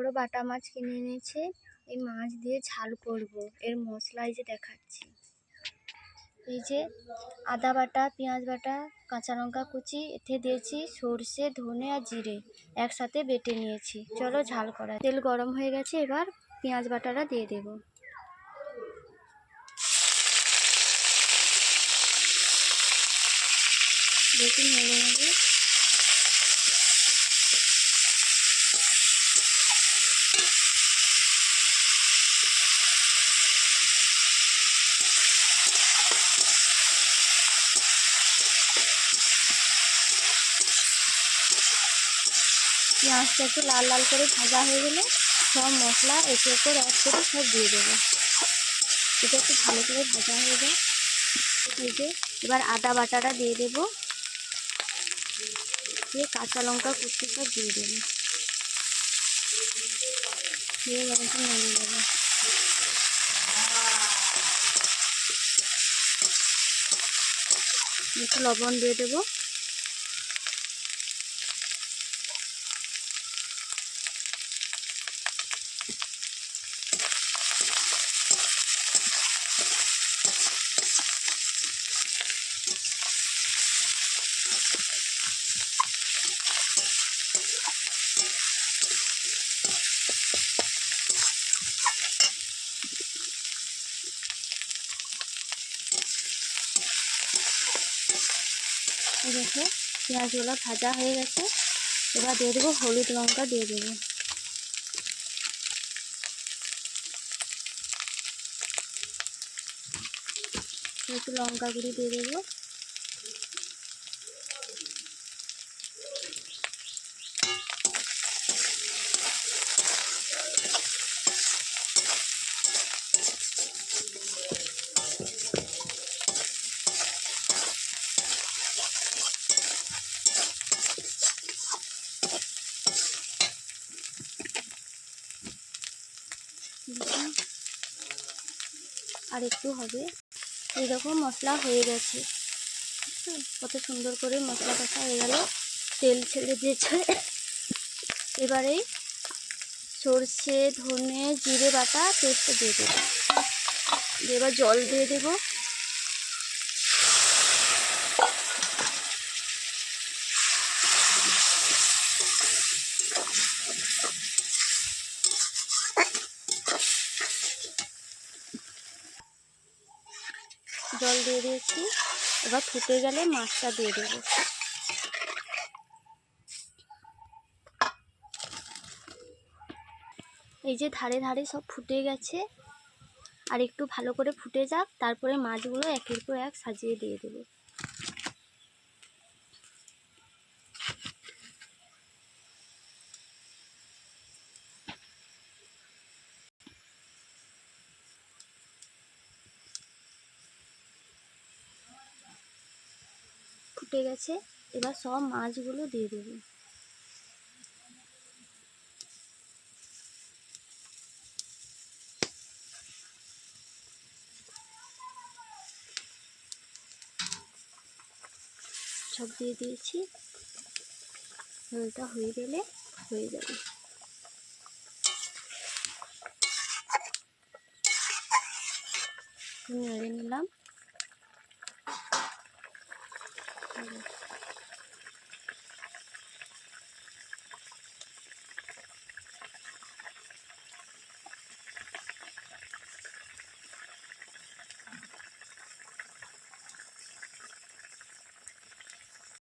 বড় বাটা মাছ কিনে এনেছে। এই মাছ দিয়ে ঝাল করব। এর মশলা এই যে দেখাচ্ছি। এই যে আদা বাটা, পেঁয়াজ বাটা, কাঁচা লঙ্কা কুচি, এতে দিয়েছি সর্ষে, ধনে আর জিরে একসাথে বেটে নিয়েছি। চলো ঝাল করা। তেল গরম হয়ে গেছে, এবার পেঁয়াজ বাটাটা দিয়ে দেব। দেখি নেড়ে নেড়ে পেঁয়াজটা একটু লাল লাল করে ভাজা হয়ে গেলে সব মশলা একের পর এক করে সব দিয়ে দেবো। এটা একটু ভালো করে ভাজা হয়ে যায়। এই যে এবার আদা বাটাটা দিয়ে দেবো, দিয়ে কাঁচা লঙ্কা কুচি সব দিয়ে দেবো, দিয়ে একটু নেড়ে দেবো। একটু লবণ দিয়ে দেবো। দেখো পেঁয়াজগুলো ভাজা হয়ে গেছে, এবার দিয়ে দেবো হলুদ লঙ্কা দিয়ে দেবো। একটু লঙ্কা গুঁড়ি দিয়ে দেবো। আর একটু হবে। এইরকম মশলা হয়ে গেছে, কত সুন্দর করে মশলা কষা হয়ে গেল, তেল ছেড়ে দিয়েছে। এবারে সর্ষে, ধনে, জিরে বাটা পেস্ট দিয়ে দেবো। এবার জল দিয়ে দেবো। জল দিয়ে দিয়েছি, এবার ফুটে গেলে মাছটা দিয়ে দেবো। এই যে ধারে ধারে সব ফুটে গেছে, আর একটু ভালো করে ফুটে যাক, তারপরে মাছগুলো একের পর এক সাজিয়ে দিয়ে দেবো। ফুটে গেছে, এবার সব মাছগুলো দিয়ে দেবো। সব দিয়ে দিয়েছি, ঝোলটা হয়ে গেলে হয়ে যাবে। নেড়ে নিলাম।